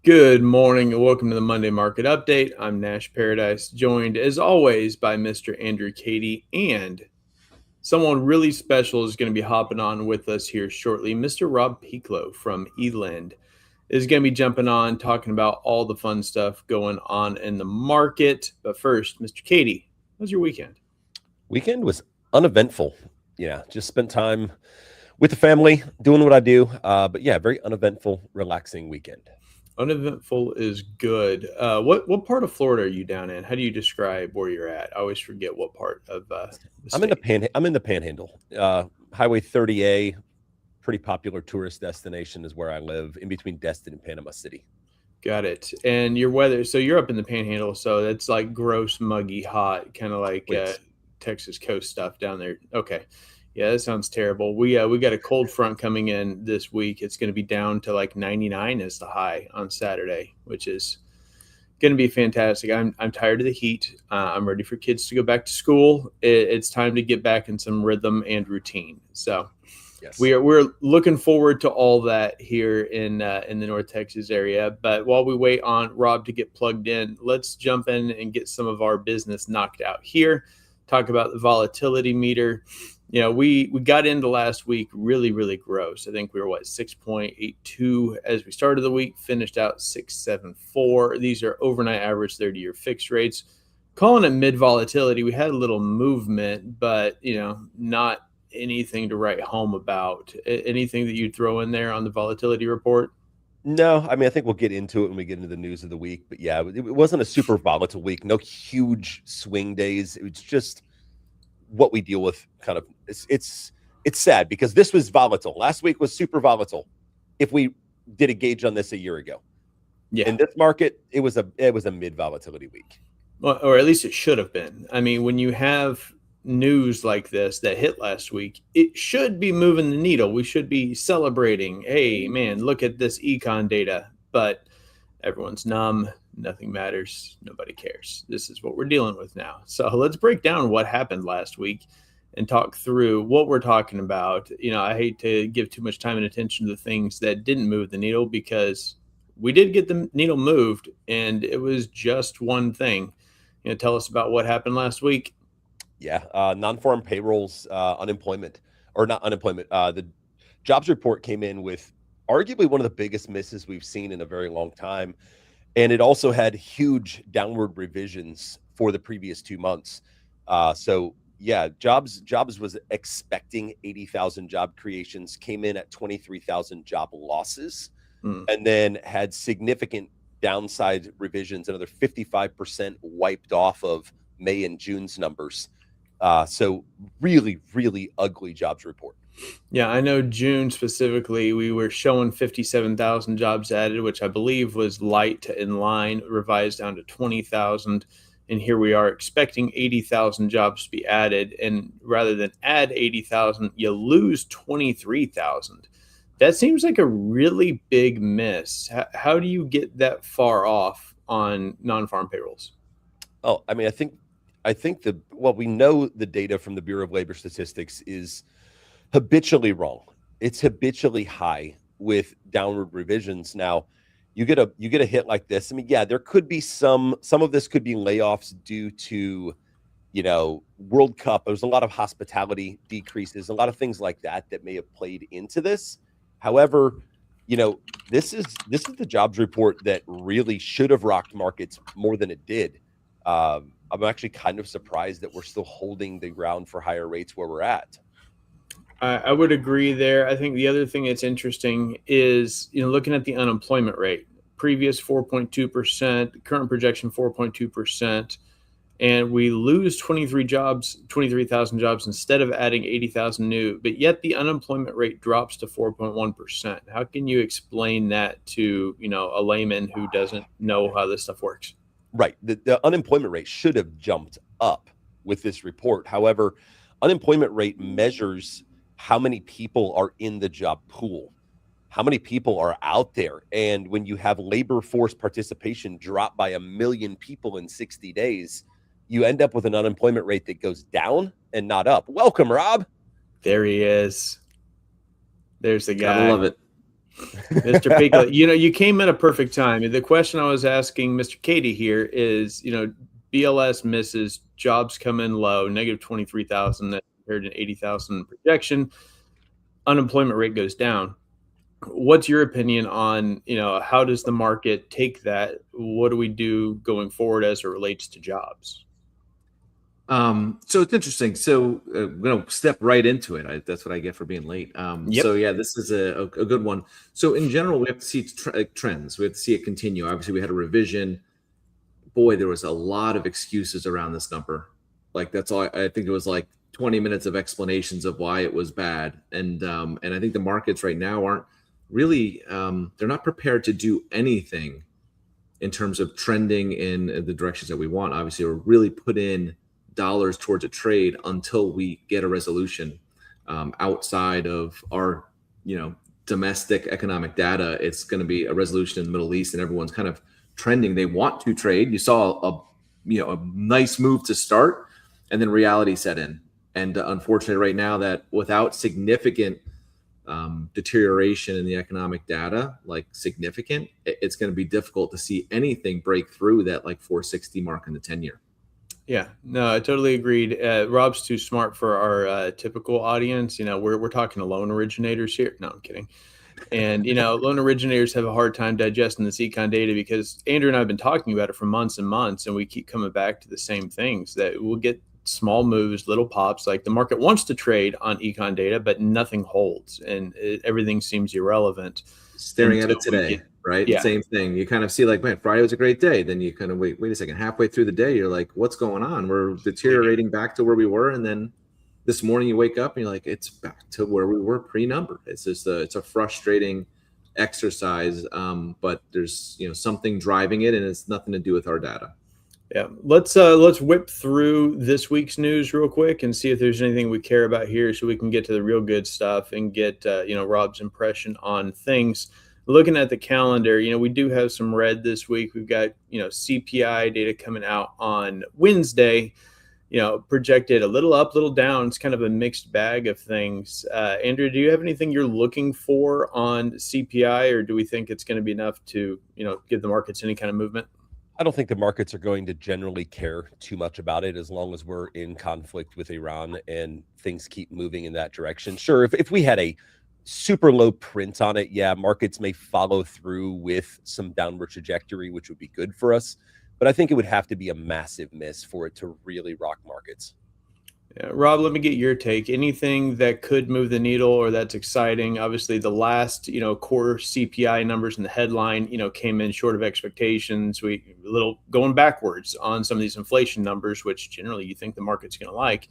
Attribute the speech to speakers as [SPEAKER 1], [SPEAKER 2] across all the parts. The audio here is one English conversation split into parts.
[SPEAKER 1] Good morning and welcome to the Monday Market Update. I'm Nash Paradise, joined as always by Mr. Andrew Cady, and someone really special is going to be hopping on with us here shortly. Mr. Rob Pieklo from eLEND is going to be jumping on, talking about all the fun stuff going on in the market. But first, Mr. Cady, how was your weekend?
[SPEAKER 2] Weekend was uneventful. Yeah, just spent time with the family, doing what I do. But yeah, very uneventful, relaxing weekend.
[SPEAKER 1] Uneventful is good. What part of Florida are you down in? How do you describe where you're at? I always forget what part of the state.
[SPEAKER 2] I'm in the Panhandle. Highway 30A, pretty popular tourist destination, is where I live, in between Destin and Panama City.
[SPEAKER 1] Got it. And your weather, so you're up in the Panhandle, so that's like gross, muggy, hot, kind of like Texas coast stuff down there. Okay. Yeah, that sounds terrible. We got a cold front coming in this week. It's going to be down to like 99 as the high on Saturday, which is going to be fantastic. I'm tired of the heat. I'm ready for kids to go back to school. It's time to get back in some rhythm and routine. So yes, we're looking forward to all that here in the North Texas area. But while we wait on Rob to get plugged in, let's jump in and get some of our business knocked out here. Talk about the volatility meter. You know, we got into last week really, really gross. I think we were 6.82 as we started the week, finished out 6.74. These are overnight average 30-year fixed rates. Calling it mid volatility, we had a little movement, but not anything to write home about. Anything that you'd throw in there on the volatility report?
[SPEAKER 2] No, I mean, I think we'll get into it when we get into the news of the week. But yeah, it wasn't a super volatile week. No huge swing days. It was just what we deal with. Kind of, it's sad because this was volatile. Last week was super volatile. If we did a gauge on this a year ago, yeah, in this market, it was a mid volatility week.
[SPEAKER 1] Well, or at least it should have been. I mean, when you have news like this that hit last week, it should be moving the needle. We should be celebrating. Hey, man, look at this econ data. But everyone's numb. Nothing matters. Nobody cares. This is what we're dealing with now. So let's break down what happened last week and talk through what we're talking about. I hate to give too much time and attention to the things that didn't move the needle, because we did get the needle moved, and it was just one thing. Tell us about what happened last week.
[SPEAKER 2] Yeah, non-farm payrolls, unemployment, or not unemployment. The jobs report came in with arguably one of the biggest misses we've seen in a very long time. And it also had huge downward revisions for the previous 2 months. So yeah, jobs was expecting 80,000 job creations, came in at 23,000 job losses, and then had significant downside revisions, another 55% wiped off of May and June's numbers. So really, really ugly jobs report.
[SPEAKER 1] Yeah, I know June specifically, we were showing 57,000 jobs added, which I believe was light to in line, revised down to 20,000. And here we are expecting 80,000 jobs to be added. And rather than add 80,000, you lose 23,000. That seems like a really big miss. How do you get that far off on non-farm payrolls?
[SPEAKER 2] Oh, I mean, I think we know the data from the Bureau of Labor Statistics is habitually wrong. It's habitually high with downward revisions. Now, you get a hit like this. I mean, yeah, there could be some of this could be layoffs due to, World Cup. There's a lot of hospitality decreases, a lot of things like that may have played into this. However, this is the jobs report that really should have rocked markets more than it did. I'm actually kind of surprised that we're still holding the ground for higher rates where we're at.
[SPEAKER 1] I would agree there. I think the other thing that's interesting is, looking at the unemployment rate. Previous 4.2%, current projection 4.2%, and we lose 23,000 jobs instead of adding 80,000 new, but yet the unemployment rate drops to 4.1%. How can you explain that to, a layman who doesn't know how this stuff works?
[SPEAKER 2] Right. The unemployment rate should have jumped up with this report. However, unemployment rate measures how many people are in the job pool, how many people are out there. And when you have labor force participation drop by 1 million people in 60 days, you end up with an unemployment rate that goes down and not up. Welcome, Rob.
[SPEAKER 1] There he is. There's the guy.
[SPEAKER 3] Gotta love it.
[SPEAKER 1] Mr. Pieklo, you came at a perfect time. The question I was asking Mr. Katie here is, BLS misses, jobs come in low, negative 23,000 compared to 80,000 projection. Unemployment rate goes down. What's your opinion on, how does the market take that? What do we do going forward as it relates to jobs?
[SPEAKER 3] So it's interesting. So I'm going to step right into it. That's what I get for being late.
[SPEAKER 1] Yep.
[SPEAKER 3] So yeah, this is a good one. So in general, we have to see trends. We have to see it continue. Obviously, we had a revision. Boy, there was a lot of excuses around this number. Like that's all. I think it was like 20 minutes of explanations of why it was bad. And I think the markets right now aren't really. They're not prepared to do anything in terms of trending in the directions that we want. Obviously, we're really put in dollars towards a trade until we get a resolution outside of our domestic economic data. It's going to be a resolution in the Middle East, and everyone's kind of trending. They want to trade. You saw a nice move to start, and then reality set in. And unfortunately, right now, that without significant deterioration in the economic data, like significant, it's going to be difficult to see anything break through that like 460 mark in the 10-year.
[SPEAKER 1] Yeah, no, I totally agreed. Rob's too smart for our typical audience. We're talking to loan originators here. No, I'm kidding. And, loan originators have a hard time digesting this econ data because Andrew and I have been talking about it for months and months, and we keep coming back to the same things that we'll get small moves, little pops. Like the market wants to trade on econ data, but nothing holds and everything seems irrelevant.
[SPEAKER 3] Staring at it today. Right.
[SPEAKER 1] Yeah.
[SPEAKER 3] Same thing. You kind of see like, man, Friday was a great day. Then you kind of wait a second, halfway through the day, you're like, what's going on? We're deteriorating back to where we were. And then this morning you wake up and you're like, it's back to where we were pre-number. It's just it's a frustrating exercise. But there's, something driving it and it's nothing to do with our data.
[SPEAKER 1] Yeah. Let's whip through this week's news real quick and see if there's anything we care about here so we can get to the real good stuff and get, Rob's impression on things. Looking at the calendar, we do have some red this week. We've got, CPI data coming out on Wednesday, projected a little up, little down. It's kind of a mixed bag of things. Andrew, do you have anything you're looking for on CPI, or do we think it's going to be enough to, give the markets any kind of movement?
[SPEAKER 2] I don't think the markets are going to generally care too much about it as long as we're in conflict with Iran and things keep moving in that direction. Sure, if we had a super low print on it, yeah, markets may follow through with some downward trajectory, which would be good for us. But I think it would have to be a massive miss for it to really rock markets.
[SPEAKER 1] Yeah. Rob, let me get your take. Anything that could move the needle or that's exciting? Obviously, the last, core CPI numbers in the headline, came in short of expectations. We a little going backwards on some of these inflation numbers, which generally you think the market's going to like.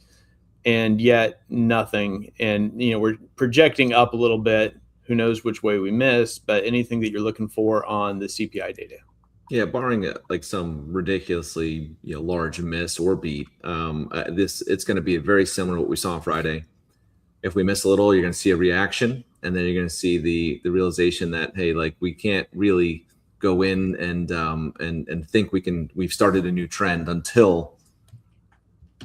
[SPEAKER 1] And yet nothing. And, we're projecting up a little bit. Who knows which way we miss, but anything that you're looking for on the CPI data?
[SPEAKER 3] Yeah, barring like some ridiculously large miss or beat, it's going to be very similar to what we saw on Friday. If we miss a little, you're going to see a reaction, and then you're going to see the realization that, hey, like we can't really go in and think we've started a new trend until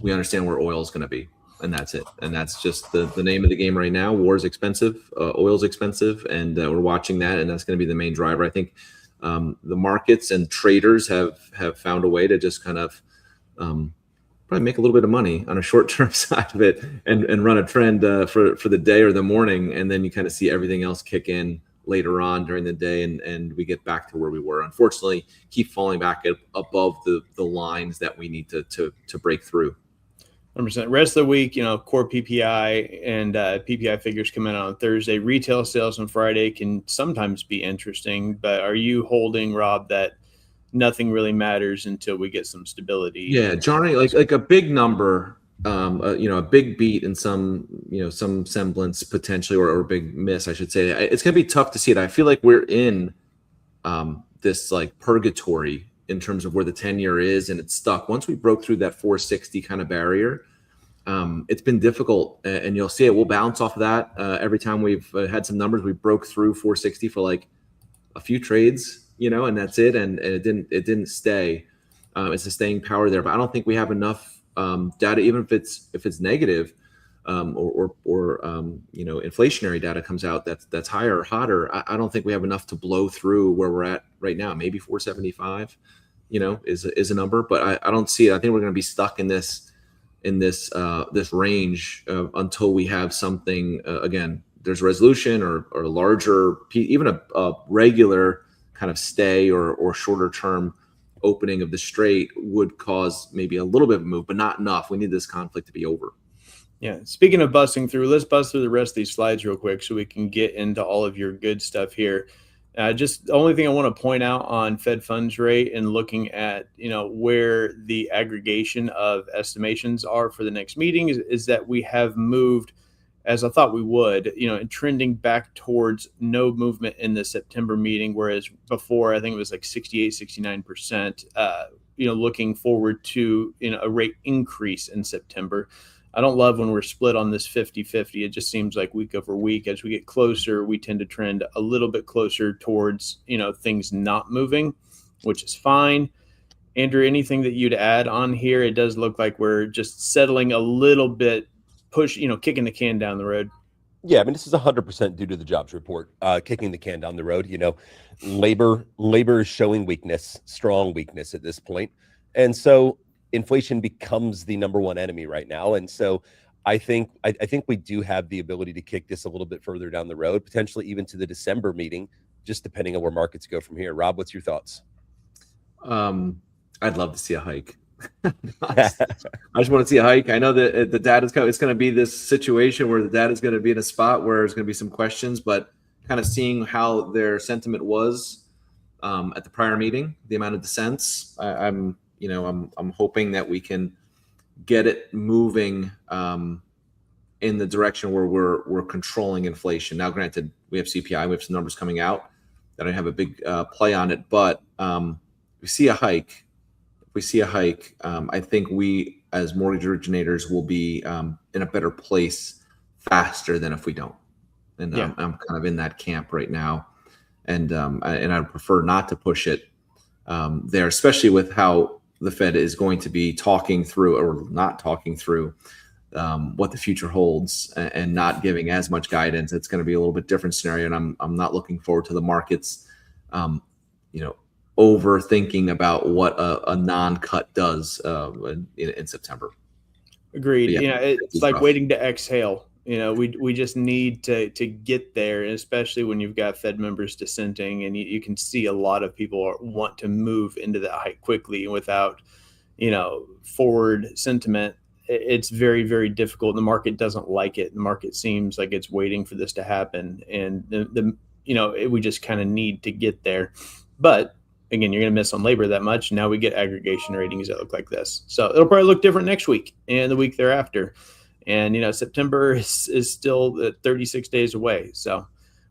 [SPEAKER 3] we understand where oil is going to be. And that's it. And that's just the name of the game right now. War is expensive. Oil's expensive. And we're watching that. And that's going to be the main driver. I think the markets and traders have found a way to just kind of probably make a little bit of money on a short-term side of it and run a trend for the day or the morning, and then you kind of see everything else kick in later on during the day, and we get back to where we were. Unfortunately, keep falling back above the lines that we need to break through.
[SPEAKER 1] 100%. Rest of the week, core PPI and PPI figures come in on Thursday. Retail sales on Friday can sometimes be interesting, but are you holding, Rob, that nothing really matters until we get some stability?
[SPEAKER 3] Yeah, Johnny, like a big number, a big beat in some semblance potentially, or a big miss, I should say. It's gonna be tough to see it. I feel like we're in this like purgatory in terms of where the 10-year is, and it's stuck. Once we broke through that 460 kind of barrier, it's been difficult, and you'll see it. We'll bounce off of that every time we've had some numbers. We broke through 460 for like a few trades, and that's it. And it didn't stay. It's a staying power there, but I don't think we have enough data, even if it's negative, or inflationary data comes out that's higher or hotter. I don't think we have enough to blow through where we're at right now. Maybe 475, is a number, but I don't see it. I think we're going to be stuck in this range until we have something. Again, there's a resolution or a larger, even a regular kind of stay or shorter term opening of the strait would cause maybe a little bit of a move, but not enough. We need this conflict to be over.
[SPEAKER 1] Yeah. Speaking of busting through, let's bust through the rest of these slides real quick so we can get into all of your good stuff here. Just the only thing I want to point out on Fed funds rate and looking at, where the aggregation of estimations are for the next meeting is that we have moved, as I thought we would, and trending back towards no movement in the September meeting, whereas before I think it was like 68, 69%, looking forward to, a rate increase in September. I don't love when we're split on this 50-50. It just seems like week over week, as we get closer, we tend to trend a little bit closer towards, things not moving, which is fine. Andrew, anything that you'd add on here? It does look like we're just settling a little bit, kicking the can down the road.
[SPEAKER 2] Yeah, I mean, this is 100% due to the jobs report, kicking the can down the road. Labor is showing weakness, strong weakness at this point. And so inflation becomes the number one enemy right now. And so I think we do have the ability to kick this a little bit further down the road, potentially even to the December meeting, just depending on where markets go from here. Rob, what's your thoughts?
[SPEAKER 3] I'd love to see a hike. I just want to see a hike. I know that the data it's going to be this situation where the data is going to be in a spot where there's going to be some questions, but kind of seeing how their sentiment was at the prior meeting, the amount of dissents, I'm hoping that we can get it moving in the direction where we're controlling inflation. Now, granted, we have CPI, we have some numbers coming out that don't have a big play on it, but we see a hike. If we see a hike, I think we as mortgage originators will be in a better place faster than if we don't. And I'm kind of in that camp right now, and I'd prefer not to push it there, especially with how the Fed is going to be talking through or not talking through what the future holds and not giving as much guidance. It's going to be a little bit different scenario, and I'm not looking forward to the markets, overthinking about what a non-cut does in September.
[SPEAKER 1] Agreed. It's like waiting to exhale. We just need to get there, and especially when you've got Fed members dissenting, and you can see a lot of people want to move into that hike quickly without, forward sentiment. It's very, very difficult. The market doesn't like it. The market seems like it's waiting for this to happen, and we just kind of need to get there. But again, you're going to miss on labor that much. Now we get aggregation ratings that look like this, so it'll probably look different next week and the week thereafter. And, September is still 36 days away. So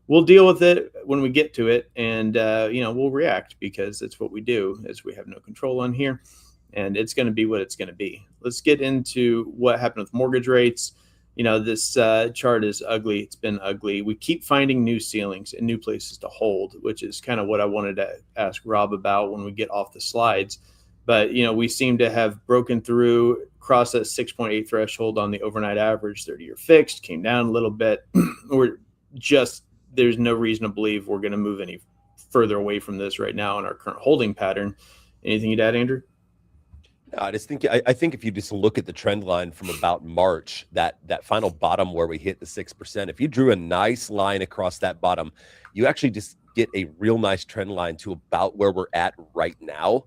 [SPEAKER 1] we'll deal with it when we get to it. And, we'll react because that's what we do, as we have no control on here. And it's going to be what it's going to be. Let's get into what happened with mortgage rates. This chart is ugly. It's been ugly. We keep finding new ceilings and new places to hold, which is kind of what I wanted to ask Rob about when we get off the slides. But, we seem to have broken through, crossed that 6.8 threshold on the overnight average, 30-year fixed, came down a little bit. There's no reason to believe we're going to move any further away from this right now in our current holding pattern. Anything you'd add, Andrew?
[SPEAKER 2] I think if you just look at the trend line from about March, that final bottom where we hit the 6%, if you drew a nice line across that bottom, you actually just get a real nice trend line to about where we're at right now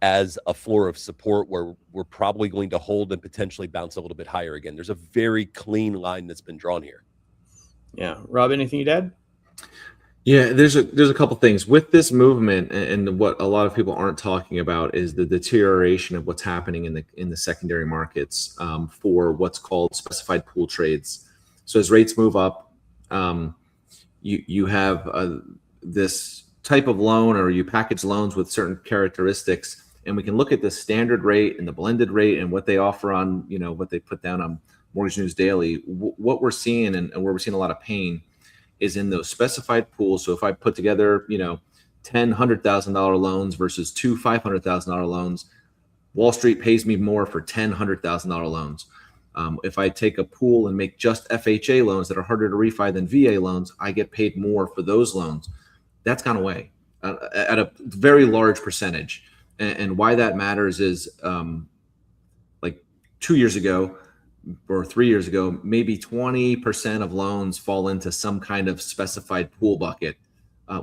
[SPEAKER 2] as a floor of support where we're probably going to hold and potentially bounce a little bit higher again. There's a very clean line that's been drawn here.
[SPEAKER 1] Yeah. Rob, anything you'd add?
[SPEAKER 3] Yeah, there's a couple things with this movement, and what a lot of people aren't talking about is the deterioration of what's happening in the secondary markets for what's called specified pool trades. So as rates move up, you have this type of loan, or you package loans with certain characteristics, and we can look at the standard rate and the blended rate and what they offer on, what they put down on Mortgage News Daily. What we're seeing, and where we're seeing a lot of pain, is in those specified pools. So if I put together, 10 $100,000 loans versus two $500,000 loans, Wall Street pays me more for 10 $100,000 loans. If I take a pool and make just FHA loans that are harder to refi than VA loans, I get paid more for those loans. That's gone away at a very large percentage. And why that matters is like 2 years ago, or 3 years ago, maybe 20% of loans fall into some kind of specified pool bucket.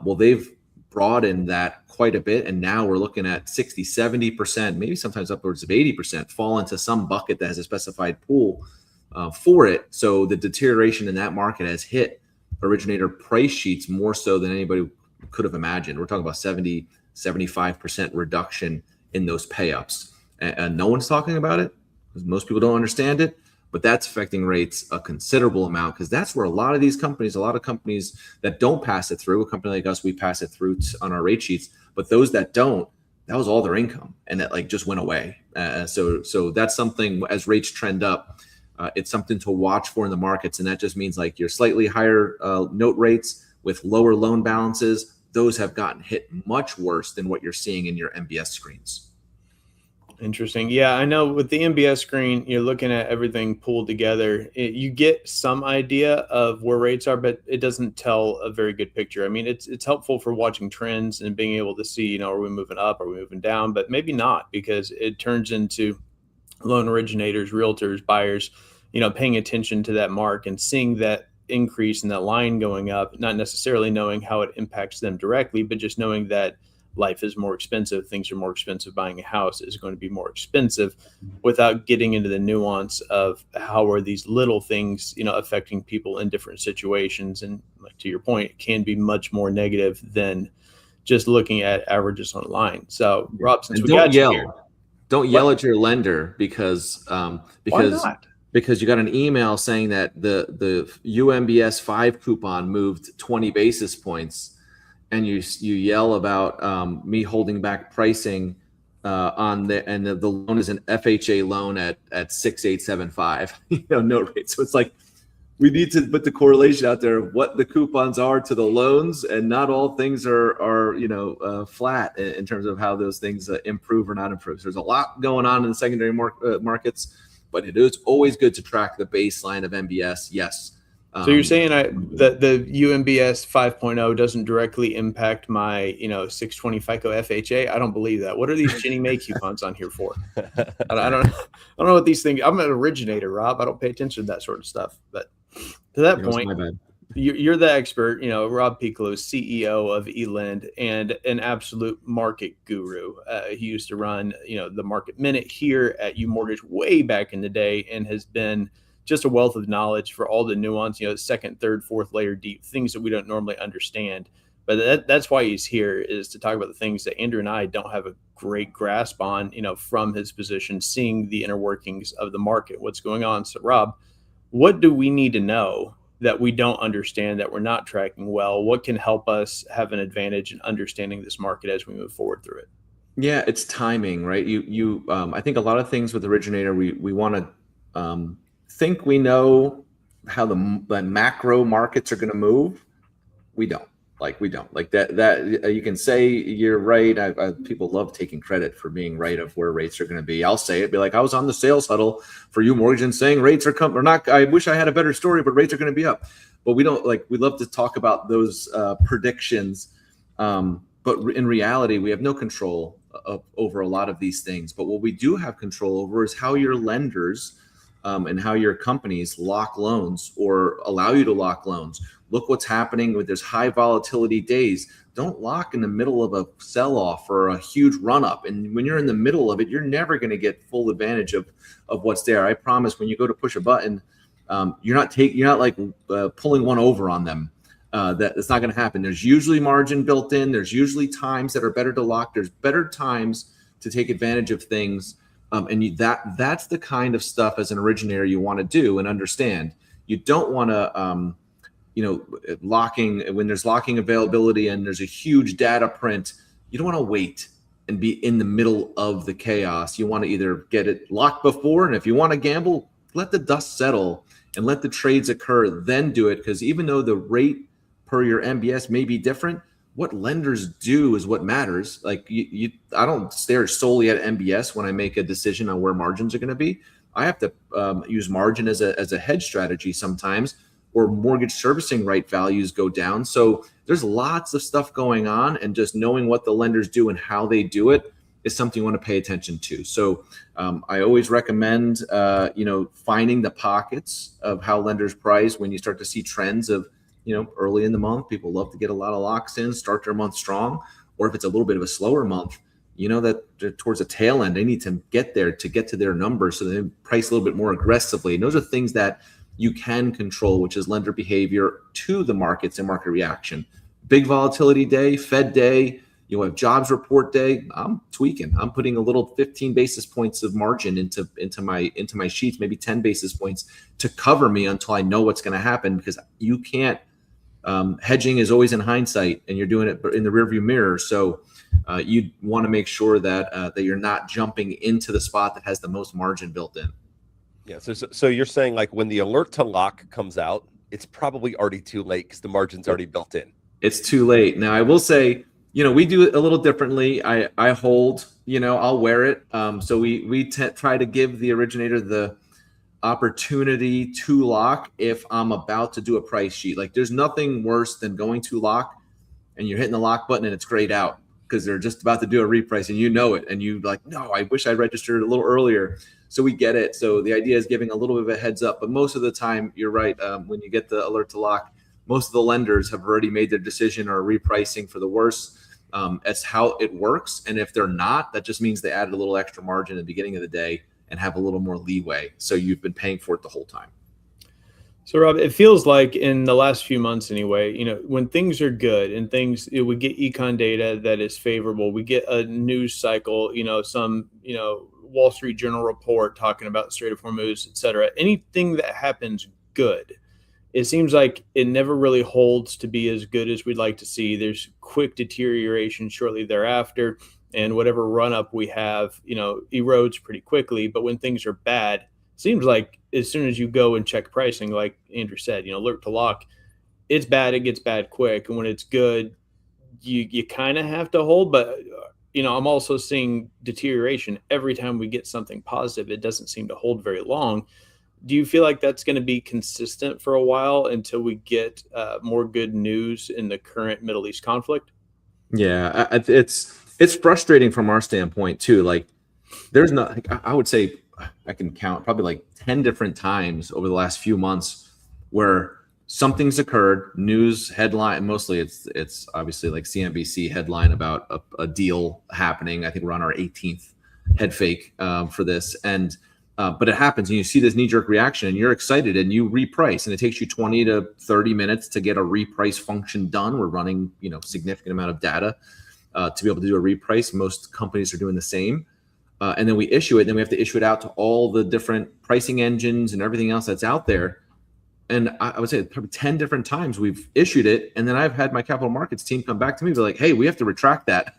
[SPEAKER 3] Well, they've broadened that quite a bit. And now we're looking at 60, 70%, maybe sometimes upwards of 80% fall into some bucket that has a specified pool for it. So the deterioration in that market has hit originator price sheets more so than anybody could have imagined. We're talking about 70, 75% reduction in those pay-ups. And no one's talking about it because most people don't understand it. But that's affecting rates a considerable amount, because that's where a lot of companies that don't pass it through, a company like us, we pass it through on our rate sheets. But those that don't, that was all their income, and that just went away. So that's something, as rates trend up, it's something to watch for in the markets. And that just means your slightly higher note rates with lower loan balances, those have gotten hit much worse than what you're seeing in your MBS screens.
[SPEAKER 1] Interesting. Yeah, I know with the MBS screen, you're looking at everything pulled together. You get some idea of where rates are, but it doesn't tell a very good picture. I mean, it's helpful for watching trends and being able to see, are we moving up, are we moving down, but maybe not, because it turns into loan originators, realtors, buyers, paying attention to that mark and seeing that increase in that line going up, not necessarily knowing how it impacts them directly, but just knowing that life is more expensive, things are more expensive, buying a house is going to be more expensive, without getting into the nuance of how are these little things, affecting people in different situations. And to your point, it can be much more negative than just looking at averages online. So Rob, since we got you here,
[SPEAKER 3] don't yell at your lender because you got an email saying that the UMBS 5 coupon moved 20 basis points. And you yell about me holding back pricing and the loan is an FHA loan at 6.875 note rate. So it's we need to put the correlation out there of what the coupons are to the loans, and not all things are flat in terms of how those things improve or not improve. So there's a lot going on in the secondary markets, but it is always good to track the baseline of MBS. Yes.
[SPEAKER 1] So you're saying that the UMBS 5.0 doesn't directly impact my 620 FICO FHA? I don't believe that. What are these Ginnie Mae coupons on here for? I don't know what these things. I'm an originator, Rob. I don't pay attention to that sort of stuff. But to that point, you're the expert. Rob Pieklo is CEO of eLEND and an absolute market guru. He used to run the Market Minute here at UMortgage way back in the day, and has been just a wealth of knowledge for all the nuance, second, third, fourth layer deep things that we don't normally understand. But that's why he's here, is to talk about the things that Andrew and I don't have a great grasp on, from his position, seeing the inner workings of the market, what's going on. So Rob, what do we need to know that we don't understand, that we're not tracking well? What can help us have an advantage in understanding this market as we move forward through it?
[SPEAKER 3] Yeah, it's timing, right? I think a lot of things with originator, we want to think we know how the macro markets are going to move. We don't. That you can say you're right. People love taking credit for being right of where rates are going to be. I'll say it, be like, I was on the sales huddle for UMortgage and saying rates are coming or not. I wish I had a better story, but rates are going to be up. But we don't we love to talk about those predictions. But in reality, we have no control over a lot of these things. But what we do have control over is how your lenders and how your companies lock loans or allow you to lock loans. Look what's happening with there's high volatility days. Don't lock in the middle of a sell-off or a huge run-up. And when you're in the middle of it, you're never going to get full advantage of what's there. I promise when you go to push a button, you're not like pulling one over on them. That's not going to happen. There's usually margin built in. There's usually times that are better to lock. There's better times to take advantage of things. And that's the kind of stuff as an originator you want to do and understand. You don't want to, locking when there's locking availability and there's a huge data print. You don't want to wait and be in the middle of the chaos. You want to either get it locked before, and if you want to gamble, let the dust settle and let the trades occur, then do it. Because even though the rate per your MBS may be different, what lenders do is what matters. Like I don't stare solely at MBS when I make a decision on where margins are going to be. I have to use margin as a hedge strategy sometimes, or mortgage servicing right values go down. So there's lots of stuff going on, and just knowing what the lenders do and how they do it is something you want to pay attention to. So I always recommend, finding the pockets of how lenders price when you start to see trends of, early in the month, people love to get a lot of locks in, start their month strong. Or if it's a little bit of a slower month, that towards the tail end, they need to get there to get to their numbers. So they price a little bit more aggressively. And those are things that you can control, which is lender behavior to the markets and market reaction. Big volatility day, Fed day, you have jobs report day. I'm tweaking. I'm putting a little 15 basis points of margin into my sheets, maybe 10 basis points to cover me until I know what's going to happen, because you can't. Hedging is always in hindsight, and you're doing it in the rearview mirror. So you want to make sure that you're not jumping into the spot that has the most margin built in.
[SPEAKER 2] Yeah. So you're saying, like, when the alert to lock comes out, it's probably already too late because the margin's already built in.
[SPEAKER 3] It's too late. Now I will say, we do it a little differently. I hold, I'll wear it. So we try to give the originator the opportunity to lock if I'm about to do a price sheet. Like, there's nothing worse than going to lock and you're hitting the lock button and it's grayed out because they're just about to do a reprice and it. And you like, no, I wish I registered a little earlier. So we get it. So the idea is giving a little bit of a heads up. But most of the time, you're right. When you get the alert to lock, most of the lenders have already made their decision or repricing for the worst. That's how it works. And if they're not, that just means they added a little extra margin at the beginning of the day and have a little more leeway. So you've been paying for it the whole time.
[SPEAKER 1] So Rob, it feels like in the last few months anyway, when things are good and we get econ data that is favorable, we get a news cycle, some, Wall Street Journal report talking about Strait of Hormuz, et cetera. Anything that happens good, it seems like it never really holds to be as good as we'd like to see. There's quick deterioration shortly thereafter, and whatever run up we have, erodes pretty quickly. But when things are bad, seems like as soon as you go and check pricing, like Andrew said, alert to lock, it's bad, it gets bad quick. And when it's good, you kind of have to hold. But, I'm also seeing deterioration every time we get something positive. It doesn't seem to hold very long. Do you feel like that's going to be consistent for a while until we get more good news in the current Middle East conflict?
[SPEAKER 3] Yeah, it's frustrating from our standpoint too. Like, there's not, I would say I can count probably like 10 different times over the last few months where something's occurred, news headline, mostly it's obviously like CNBC headline about a deal happening. I think we're on our 18th head fake for this. And but it happens and you see this knee-jerk reaction and you're excited and you reprice, and it takes you 20 to 30 minutes to get a reprice function done. We're running, significant amount of data to be able to do a reprice. Most companies are doing the same. And then we issue it, and then we have to issue it out to all the different pricing engines and everything else that's out there. And I would say probably 10 different times we've issued it. And then I've had my capital markets team come back to me and be like, hey, we have to retract that.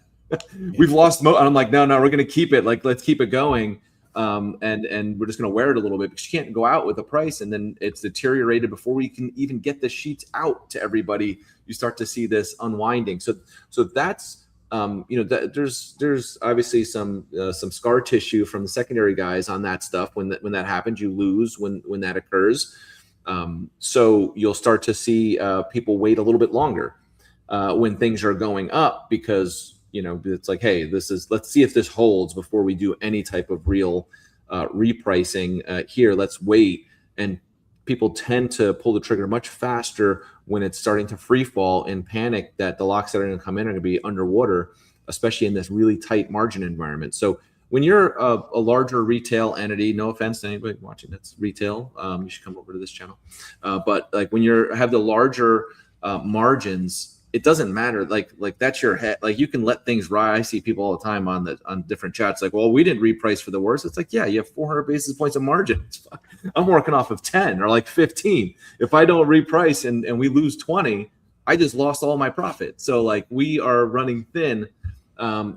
[SPEAKER 3] We've lost and I'm like, no, we're going to keep it. Like, let's keep it going. And we're just going to wear it a little bit, because you can't go out with a price and then it's deteriorated before we can even get the sheets out to everybody. You start to see this unwinding. So that's, there's obviously some scar tissue from the secondary guys on that stuff. When that happens, you lose when that occurs. So you'll start to see people wait a little bit longer when things are going up, because it's like, hey, let's see if this holds before we do any type of real repricing here. Let's wait. And people tend to pull the trigger much faster when it's starting to free fall and panic that the locks that are going to come in are going to be underwater, especially in this really tight margin environment. So when you're a larger retail entity, no offense to anybody watching that's retail, you should come over to this channel. But like when have the larger margins, it doesn't matter. Like that's your head. Like you can let things ride. I see people all the time on different chats like, well, we didn't reprice for the worst. It's like, yeah, you have 400 basis points of margin. I'm working off of 10 or like 15. If I don't reprice and we lose 20, I just lost all my profit. So like we are running thin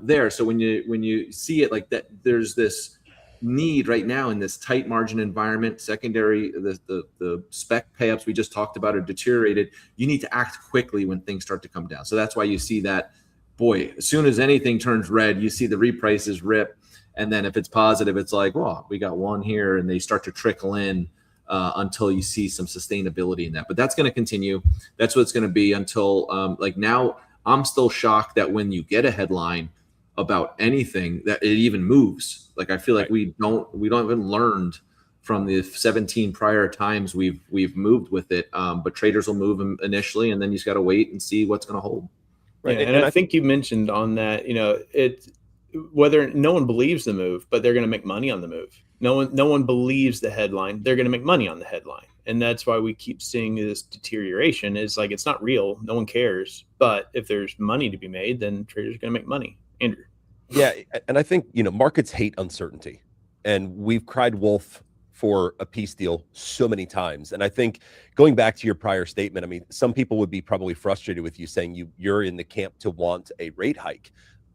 [SPEAKER 3] there. So when you see it like that, there's this need right now in this tight margin environment, secondary, the spec payups we just talked about are deteriorated. You need to act quickly when things start to come down. So that's why you see that, boy, as soon as anything turns red, you see the reprices rip. And then if it's positive, it's like, well, we got one here, and they start to trickle in until you see some sustainability in that. But that's going to continue. That's what it's going to be until like now. I'm still shocked that when you get a headline about anything that it even moves. Like I feel like we don't even learned from the 17 prior times we've moved with it. But traders will move them initially, and then you just got to wait and see what's going to hold.
[SPEAKER 1] Right. Yeah, and I think you mentioned on that, whether no one believes the move, but they're going to make money on the move. No one believes the headline. They're going to make money on the headline. And that's why we keep seeing this deterioration. Is like, it's not real. No one cares. But if there's money to be made, then traders are going to make money. Andrew.
[SPEAKER 2] Yeah. And I think, markets hate uncertainty, and we've cried wolf for a peace deal so many times. And I think going back to your prior statement, I mean, some people would be probably frustrated with you saying you're in the camp to want a rate hike.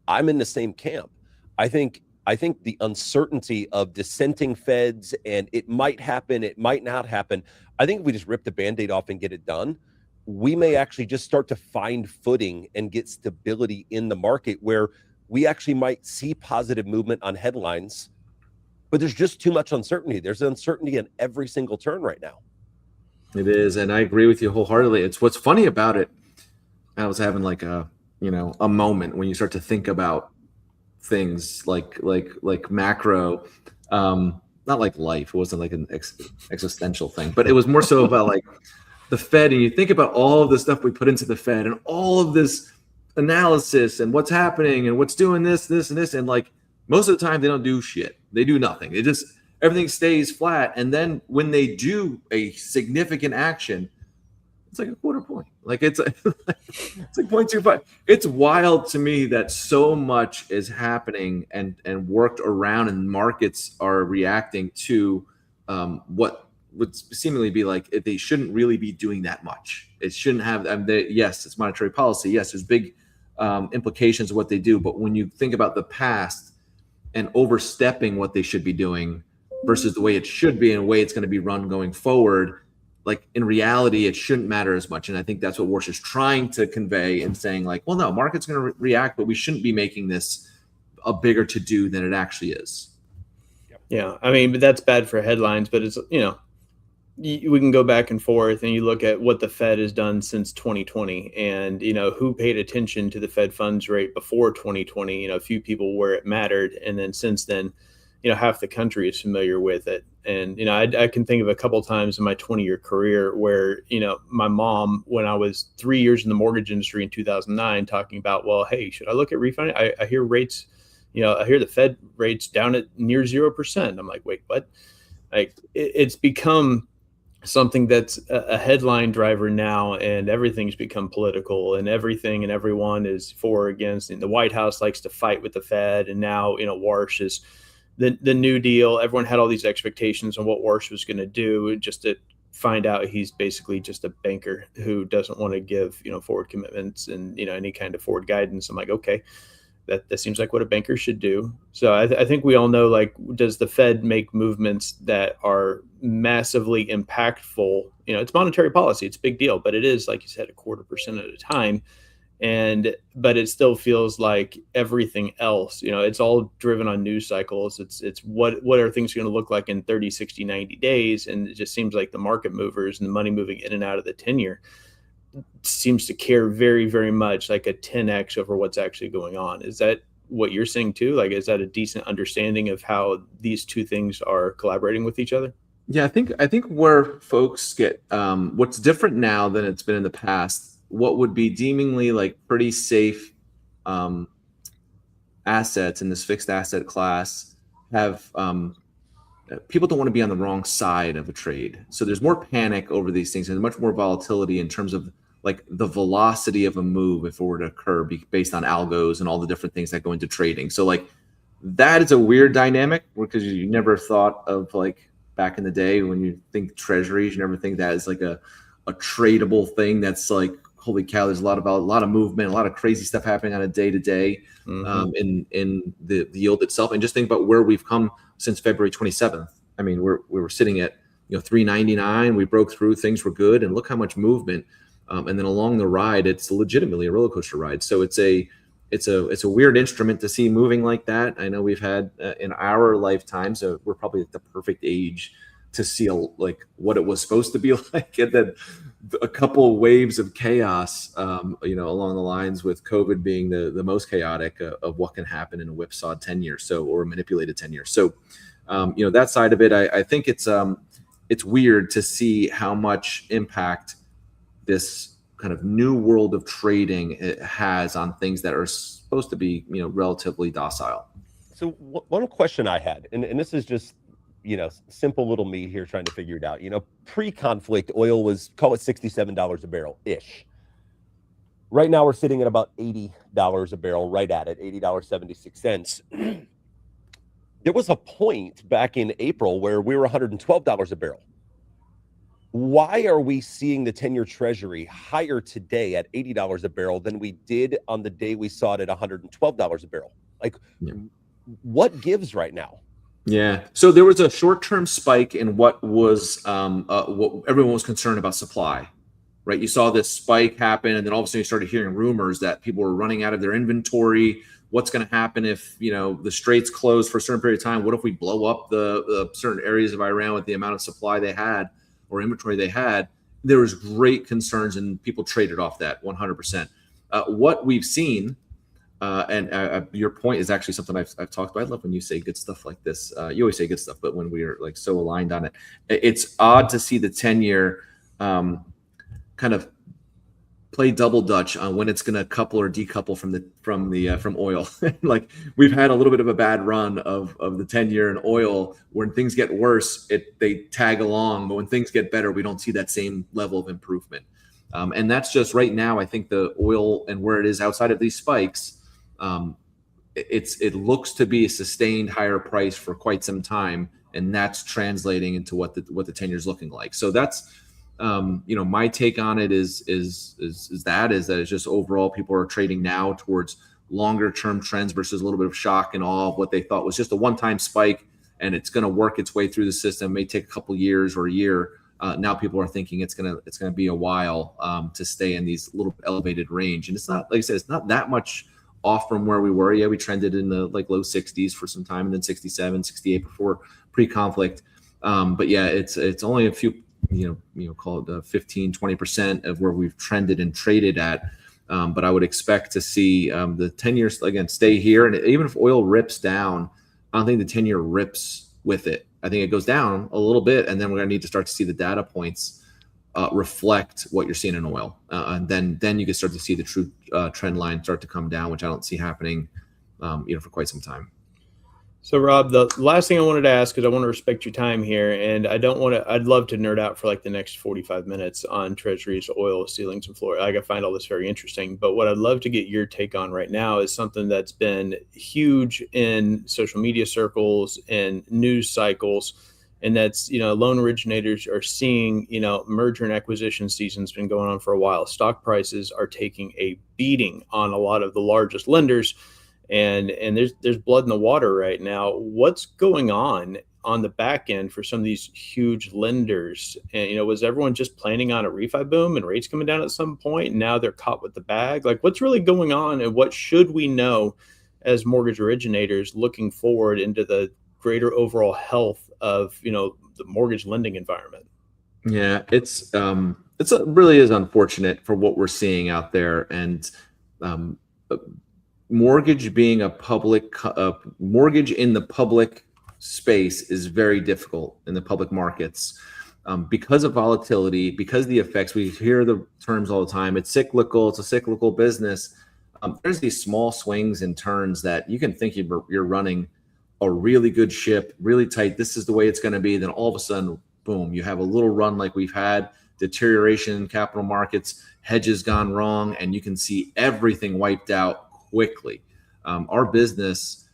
[SPEAKER 2] I'm in the same camp. I think the uncertainty of dissenting feds, and it might happen, it might not happen. I think if we just rip the Band-Aid off and get it done, we may actually just start to find footing and get stability in the market where we actually might see positive movement on headlines, but there's just too much uncertainty. There's uncertainty in every single turn right now.
[SPEAKER 3] It is. And I agree with you wholeheartedly. It's what's funny about it. I was having like a moment when you start to think about things like macro, not like life. It wasn't like an existential thing, but it was more so about like the Fed. And you think about all of the stuff we put into the Fed and all of this analysis and what's happening and what's doing this, and this. And like most of the time they don't do shit. They do nothing. Everything stays flat. And then when they do a significant action, it's like a quarter point. Like it's like 0.25. It's wild to me that so much is happening and worked around, and markets are reacting to what would seemingly be like they shouldn't really be doing that much. It shouldn't have. Yes, it's monetary policy. Yes, there's big implications of what they do. But when you think about the past and overstepping what they should be doing versus the way it should be and the way it's going to be run going forward, like in reality, it shouldn't matter as much. And I think that's what Warsh is trying to convey and saying like, well, no, market's going to react, but we shouldn't be making this a bigger to-do than it actually is.
[SPEAKER 1] Yeah. I mean, but that's bad for headlines, but it's, we can go back and forth and you look at what the Fed has done since 2020 and, who paid attention to the Fed funds rate before 2020, a few people where it mattered. And then since then, half the country is familiar with it. And, I can think of a couple of times in my 20-year career where, my mom, when I was 3 years in the mortgage industry in 2009, talking about, well, hey, should I look at refinance? I hear rates, I hear the Fed rates down at near 0%. I'm like, wait, what? Like it's become something that's a headline driver now, and everything's become political, and everything and everyone is for or against. And the White House likes to fight with the Fed. And now, Warsh is the New Deal. Everyone had all these expectations on what Warsh was going to do, just to find out he's basically just a banker who doesn't want to give, forward commitments and, any kind of forward guidance. I'm like, okay, that seems like what a banker should do. So I think we all know, like, does the Fed make movements that are massively impactful? It's monetary policy. It's a big deal, but it is, like you said, 0.25% at a time. But it still feels like everything else, it's all driven on news cycles. It's what are things going to look like in 30, 60, 90 days? And it just seems like the market movers and the money moving in and out of the 10-year, seems to care very, very much, like a 10x over what's actually going on. Is that what you're seeing too? Like, is that a decent understanding of how these two things are collaborating with each other?
[SPEAKER 3] Yeah, I think where folks get what's different now than it's been in the past, what would be deemingly like pretty safe um, assets in this fixed asset class have people don't want to be on the wrong side of a trade. So there's more panic over these things and much more volatility in terms of like the velocity of a move if it were to occur based on algos and all the different things that go into trading. So like that is a weird dynamic because you never thought of like back in the day when you think treasuries, you never think that is like a tradable thing that's like, holy cow, there's a lot of movement, a lot of crazy stuff happening on a day to day in the yield itself. And just think about where we've come since February 27th. I mean, we were sitting at 399. We broke through, things were good, and look how much movement. And then along the ride, it's legitimately a roller coaster ride. So it's a weird instrument to see moving like that. I know we've had in our lifetime, so we're probably at the perfect age to see like what it was supposed to be like, and then a couple of waves of chaos, along the lines with COVID being the most chaotic of what can happen in a whipsawed 10-year, or a manipulated 10-year. So, that side of it, I think it's weird to see how much impact this kind of new world of trading it has on things that are supposed to be, relatively docile.
[SPEAKER 2] So one question I had, and this is just, simple little me here trying to figure it out. Pre-conflict, oil was, call it $67 a barrel ish. Right now we're sitting at about $80 a barrel, right at it, $80.76. There was a point back in April where we were $112 a barrel. Why are we seeing the 10-year treasury higher today at $80 a barrel than we did on the day we saw it at $112 a barrel? Like, what gives right now?
[SPEAKER 3] Yeah. So there was a short-term spike in what was what everyone was concerned about supply, right? You saw this spike happen, and then all of a sudden you started hearing rumors that people were running out of their inventory. What's going to happen if the straits close for a certain period of time? What if we blow up the certain areas of Iran with the amount of supply they had or inventory they had? There was great concerns, and people traded off that 100%. What we've seen. And your point is actually something I've talked about. I love when you say good stuff like this. You always say good stuff, but when we are like so aligned on it, it's odd to see the 10-year kind of play double dutch on when it's going to couple or decouple from oil. Like we've had a little bit of a bad run of the 10-year and oil. When things get worse, they tag along, but when things get better, we don't see that same level of improvement. And that's just right now. I think the oil and where it is outside of these spikes. It looks to be a sustained higher price for quite some time, and that's translating into what the 10-year is looking like. So that's my take on it is that it's just overall people are trading now towards longer term trends versus a little bit of shock and awe of what they thought was just a one-time spike, and it's going to work its way through the system. It may take a couple years or a year. Now people are thinking it's gonna be a while to stay in these little elevated range, and it's not, like I said, it's not that much off from where we were. Yeah, we trended in the like low 60s for some time, and then 67, 68 before pre-conflict. But yeah, it's only a few, call it 15, 20% of where we've trended and traded at. But I would expect to see the 10-year again stay here, and even if oil rips down, I don't think the 10-year rips with it. I think it goes down a little bit, and then we're going to need to start to see the data points reflect what you're seeing in oil, and then you can start to see the true trend line start to come down, which I don't see happening, for quite some time.
[SPEAKER 1] So Rob, the last thing I wanted to ask, because I want to respect your time here, and I'd love to nerd out for like the next 45 minutes on treasuries, oil, ceilings, and floor. I find all this very interesting, but what I'd love to get your take on right now is something that's been huge in social media circles and news cycles. And that's, loan originators are seeing, merger and acquisition season's been going on for a while. Stock prices are taking a beating on a lot of the largest lenders. And there's blood in the water right now. What's going on the back end for some of these huge lenders? And, was everyone just planning on a refi boom and rates coming down at some point? And now they're caught with the bag. Like, what's really going on, and what should we know as mortgage originators looking forward into the greater overall health of the mortgage lending environment?
[SPEAKER 3] Yeah, it's really is unfortunate for what we're seeing out there. And um, mortgage being a public mortgage in the public space is very difficult in the public markets, because of volatility, because of the effects. We hear the terms all the time. It's cyclical. It's a cyclical business. There's these small swings and turns that you can think you're running a really good ship, really tight. This is the way it's going to be. Then all of a sudden, boom, you have a little run like we've had, deterioration in capital markets, hedges gone wrong, and you can see everything wiped out quickly. Our business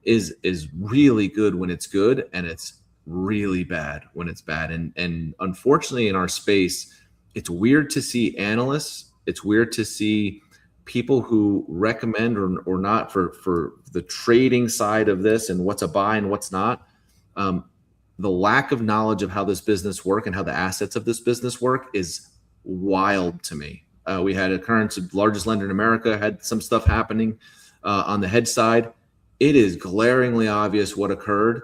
[SPEAKER 3] is really good when it's good, and it's really bad when it's bad. And unfortunately, in our space, it's weird to see analysts. It's weird to see people who recommend or not for the trading side of this and what's a buy and what's not. The lack of knowledge of how this business work and how the assets of this business work is wild to me. We had a current largest lender in America had some stuff happening on the hedge side. It is glaringly obvious what occurred.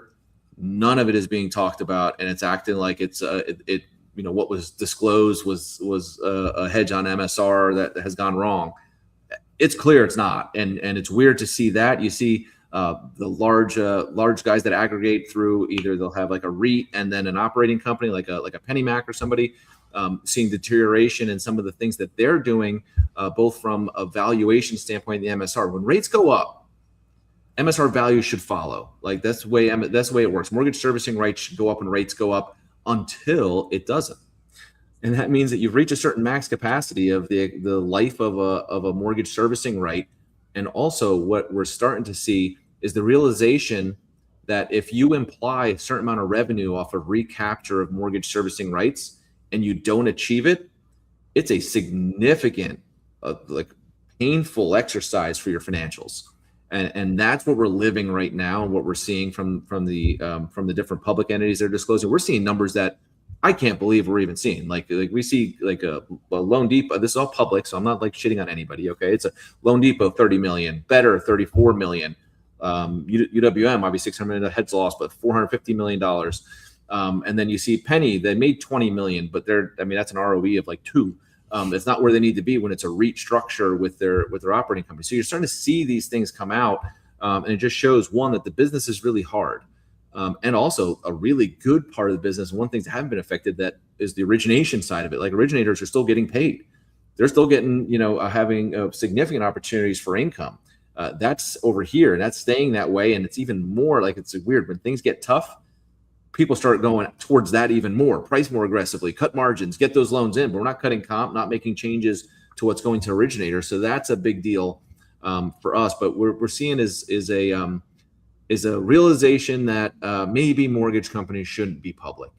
[SPEAKER 3] None of it is being talked about, and it's acting like it's what was disclosed was a hedge on MSR that has gone wrong. It's clear it's not, and it's weird to see that. You see the large guys that aggregate through either they'll have like a REIT and then an operating company like a PennyMac or somebody, seeing deterioration in some of the things that they're doing, both from a valuation standpoint, the MSR. When rates go up, MSR value should follow. Like that's the way it works. Mortgage servicing rights should go up and rates go up until it doesn't. And that means that you've reached a certain max capacity of the life of a mortgage servicing right. And also what we're starting to see is the realization that if you imply a certain amount of revenue off of recapture of mortgage servicing rights and you don't achieve it, it's a significant, painful exercise for your financials. And that's what we're living right now, and what we're seeing from the different public entities that are disclosing. We're seeing numbers that I can't believe we're even seeing. Like we see like a Loan Depot. This is all public, so I'm not like shitting on anybody. Okay, it's a Loan Depot 30 million, Better 34 million, UWM obviously 600 million heads lost, but $450 million. And then you see Penny, they made 20 million, but that's an ROE of like 2. It's not where they need to be when it's a REIT structure with their operating company. So you're starting to see these things come out, and it just shows, one, that the business is really hard. And also a really good part of the business. One of the things that haven't been affected that is the origination side of it. Like originators are still getting paid. They're still getting, having significant opportunities for income. That's over here, and that's staying that way. And it's even more like, it's weird when things get tough, people start going towards that even more, price more aggressively, cut margins, get those loans in. But we're not cutting comp, not making changes to what's going to originators. So that's a big deal for us. But we're seeing is a realization that maybe mortgage companies shouldn't be public.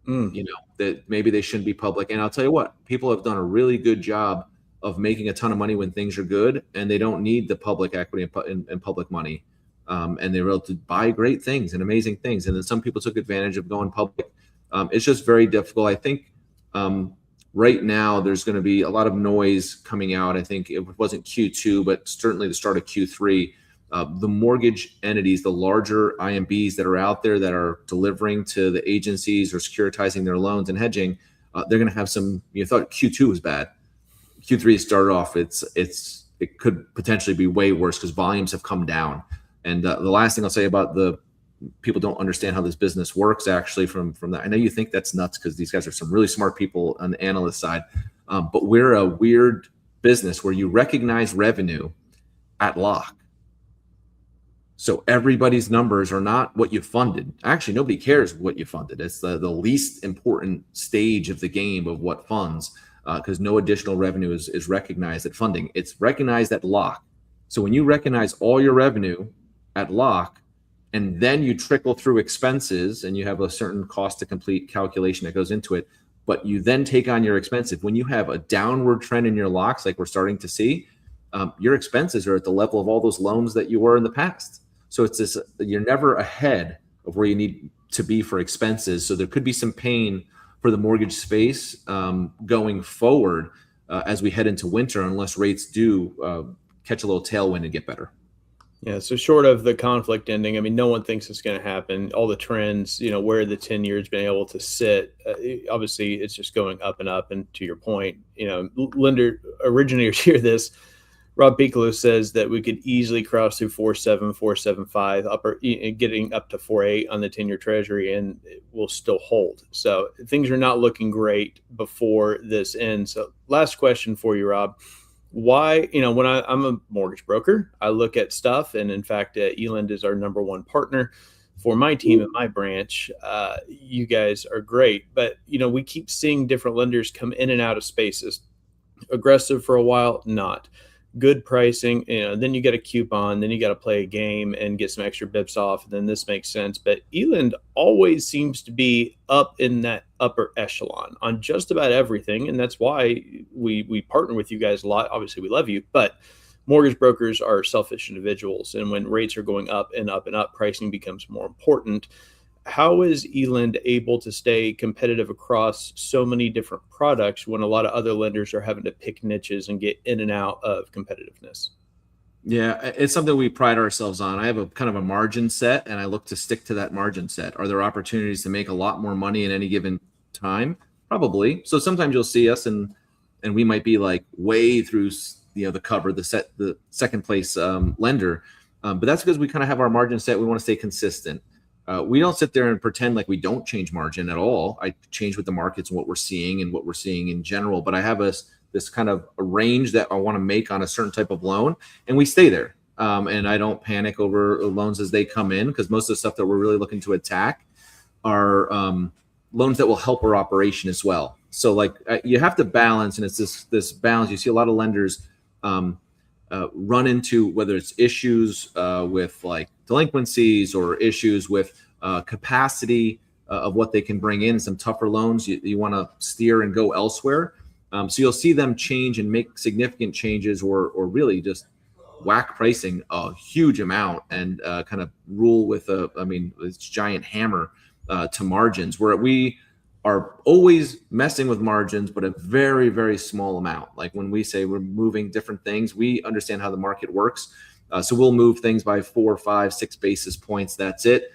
[SPEAKER 3] That maybe they shouldn't be public. And I'll tell you what, people have done a really good job of making a ton of money when things are good, and they don't need the public equity and public money. And they were able to buy great things and amazing things. And then some people took advantage of going public. It's just very difficult. I think right now there's going to be a lot of noise coming out. I think it wasn't Q2, but certainly the start of Q3. The mortgage entities, the larger IMBs that are out there that are delivering to the agencies or securitizing their loans and hedging, they're going to have some. You thought Q2 was bad. Q3 started off. It could potentially be way worse because volumes have come down. And the last thing I'll say about the people don't understand how this business works. Actually, from that, I know you think that's nuts because these guys are some really smart people on the analyst side, but we're a weird business where you recognize revenue at lock. So everybody's numbers are not what you funded. Actually, nobody cares what you funded. It's the least important stage of the game of what funds, because no additional revenue is recognized at funding. It's recognized at lock. So when you recognize all your revenue at lock, and then you trickle through expenses, and you have a certain cost to complete calculation that goes into it, but you then take on your expenses. When you have a downward trend in your locks, like we're starting to see, your expenses are at the level of all those loans that you were in the past. So it's this, you're never ahead of where you need to be for expenses. So there could be some pain for the mortgage space going forward as we head into winter, unless rates do catch a little tailwind and get better.
[SPEAKER 1] Yeah, so short of the conflict ending, I mean, no one thinks it's going to happen. All the trends, where the 10 years been able to sit, obviously it's just going up and up. And to your point, lender originators hear this. Rob Pieklo says that we could easily cross through 4.7, 4.75, getting up to 4.8 on the 10-year Treasury, and it will still hold. So things are not looking great before this ends. So last question for you, Rob. Why, when I'm a mortgage broker, I look at stuff, and in fact, eLEND is our number one partner for my team at my branch. You guys are great, but we keep seeing different lenders come in and out of spaces. Aggressive for a while, not good pricing. Then you get a coupon, then you got to play a game and get some extra bips off. And then this makes sense. But eLEND always seems to be up in that upper echelon on just about everything. And that's why we partner with you guys a lot. Obviously, we love you, but mortgage brokers are selfish individuals. And when rates are going up and up and up, pricing becomes more important. How is eLEND able to stay competitive across so many different products when a lot of other lenders are having to pick niches and get in and out of competitiveness?
[SPEAKER 3] Yeah, it's something we pride ourselves on. I have a kind of a margin set, and I look to stick to that margin set. Are there opportunities to make a lot more money in any given time? Probably. So sometimes you'll see us, and we might be like way through the cover, the second place lender, but that's because we kind of have our margin set. We want to stay consistent. We don't sit there and pretend like we don't change margin at all. I change with the markets and what we're seeing in general. But I have this kind of a range that I want to make on a certain type of loan, and we stay there. And I don't panic over loans as they come in, because most of the stuff that we're really looking to attack are loans that will help our operation as well. So like you have to balance, and it's this balance. You see a lot of lenders run into, whether it's issues with like delinquencies or issues with capacity of what they can bring in, some tougher loans. You want to steer and go elsewhere. So you'll see them change and make significant changes, or really just whack pricing a huge amount and kind of rule with this giant hammer to margins, where we are always messing with margins, but a very, very small amount. Like when we say we're moving different things, we understand how the market works. So we'll move things by 4, 5, 6 basis points. That's it.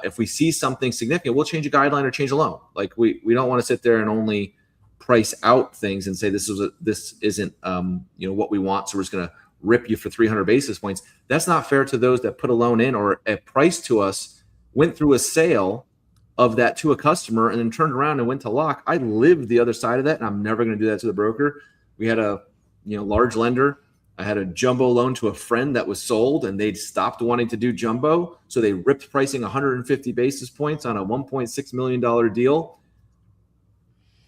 [SPEAKER 3] If we see something significant, we'll change a guideline or change a loan. Like we don't want to sit there and only price out things and say this isn't what we want, so we're just going to rip you for 300 basis points. That's not fair to those that put a loan in or a price to us, went through a sale of that to a customer, and then turned around and went to lock. I lived the other side of that, and I'm never going to do that to the broker. We had a large lender. I had a jumbo loan to a friend that was sold, and they'd stopped wanting to do jumbo, so they ripped pricing 150 basis points on a $1.6 million deal.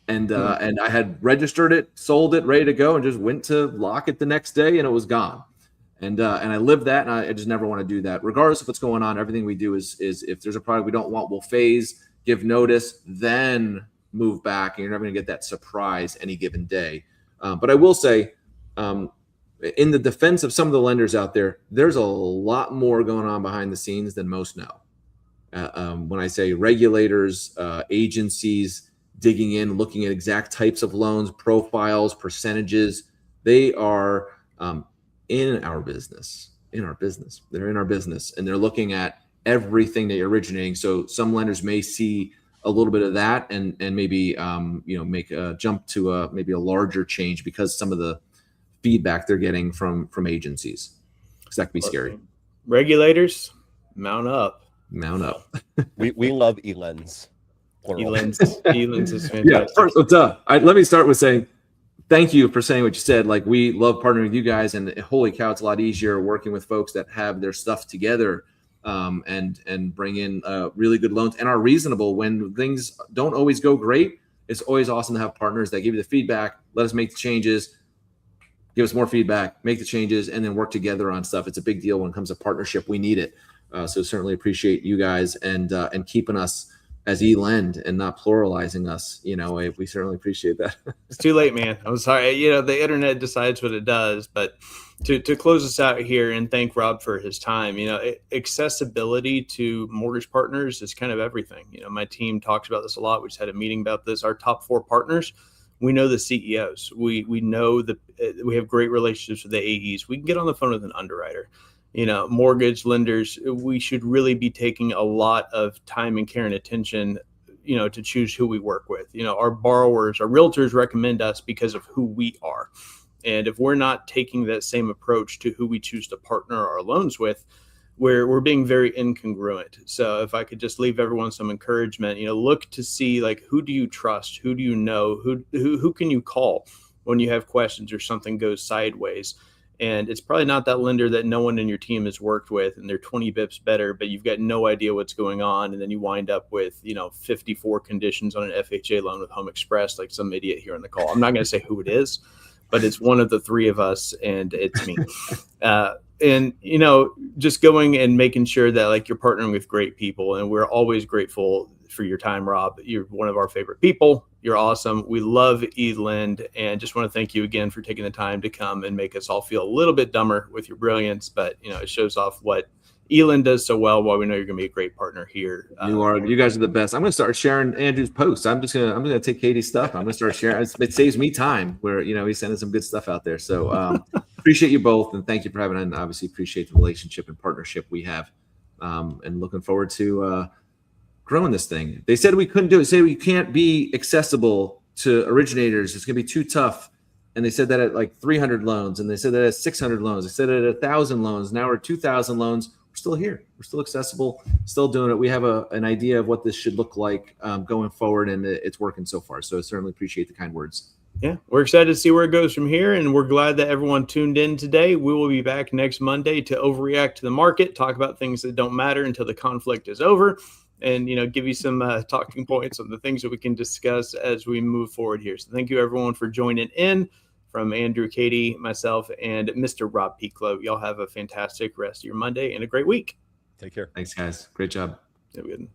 [SPEAKER 3] And I had registered it, sold it, ready to go, and just went to lock it the next day, and it was gone. And I lived that, and I just never want to do that. Regardless of what's going on, everything we do is if there's a product we don't want, we'll phase, give notice, then move back, and you're never going to get that surprise any given day. But I will say, in the defense of some of the lenders out there, there's a lot more going on behind the scenes than most know. When I say regulators, agencies digging in, looking at exact types of loans, profiles, percentages, they are in our business. They're in our business, and they're looking at everything that you're originating. So some lenders may see a little bit of that and maybe make a jump to maybe a larger change because some of the feedback they're getting from agencies, because that can be scary.
[SPEAKER 1] Regulators, mount up.
[SPEAKER 2] we love eLENDs.
[SPEAKER 1] eLENDs is fantastic.
[SPEAKER 3] Yeah, first, let me start with saying thank you for saying what you said. Like, we love partnering with you guys, and holy cow, it's a lot easier working with folks that have their stuff together and bring in really good loans and are reasonable when things don't always go great. It's always awesome to have partners that give you the feedback, let us make the changes, give us more feedback, make the changes, and then work together on stuff. It's a big deal when it comes to partnership. We need it. So certainly appreciate you guys and keeping us as eLEND and not pluralizing us. We certainly appreciate that.
[SPEAKER 1] It's too late, man. I'm sorry. The internet decides what it does. But to close us out here and thank Rob for his time, accessibility to mortgage partners is kind of everything. My team talks about this a lot. We just had a meeting about this. Our top 4 partners, we know the CEOs. We know we have great relationships with the AEs. We can get on the phone with an underwriter. mortgage lenders, we should really be taking a lot of time and care and attention, to choose who we work with. Our borrowers, our realtors recommend us because of who we are. And if we're not taking that same approach to who we choose to partner our loans with, we're being very incongruent. So if I could just leave everyone some encouragement, look to see, like, who do you trust? Who do you know? Who can you call when you have questions or something goes sideways? And it's probably not that lender that no one in your team has worked with, and they're 20 bips better, but you've got no idea what's going on. And then you wind up with, 54 conditions on an FHA loan with Home Express, like some idiot here on the call. I'm not going to say who it is, but it's one of the three of us, and it's me. And, just going and making sure that, like, you're partnering with great people. And we're always grateful for your time, Rob. You're one of our favorite people. You're awesome. We love eLEND, and just want to thank you again for taking the time to come and make us all feel a little bit dumber with your brilliance. But, it shows off what eLEND does so well, while we know you're going to be a great partner here.
[SPEAKER 3] You guys are the best. I'm going to start sharing Andrew's posts. I'm going to take Katie's stuff. I'm going to start sharing. It saves me time where, he's sending some good stuff out there. So appreciate you both. And thank you for having, and obviously appreciate the relationship and partnership we have. And looking forward to growing this thing. They said we couldn't do it. Say we can't be accessible to originators. It's going to be too tough. And they said that at like 300 loans, and they said that at 600 loans. They said it at 1,000 loans. Now we're 2,000 loans. We're still here. We're still accessible, still doing it. We have an idea of what this should look like going forward, and it's working so far. So I certainly appreciate the kind words.
[SPEAKER 1] Yeah, we're excited to see where it goes from here, and we're glad that everyone tuned in today. We will be back next Monday to overreact to the market, talk about things that don't matter until the conflict is over, and give you some talking points on the things that we can discuss as we move forward here. So thank you, everyone, for joining in. From Andrew, Katie, myself, and Mr. Rob Pieklo. Y'all have a fantastic rest of your Monday and a great week.
[SPEAKER 2] Take care.
[SPEAKER 3] Thanks, guys. Great job.
[SPEAKER 1] Yeah, good.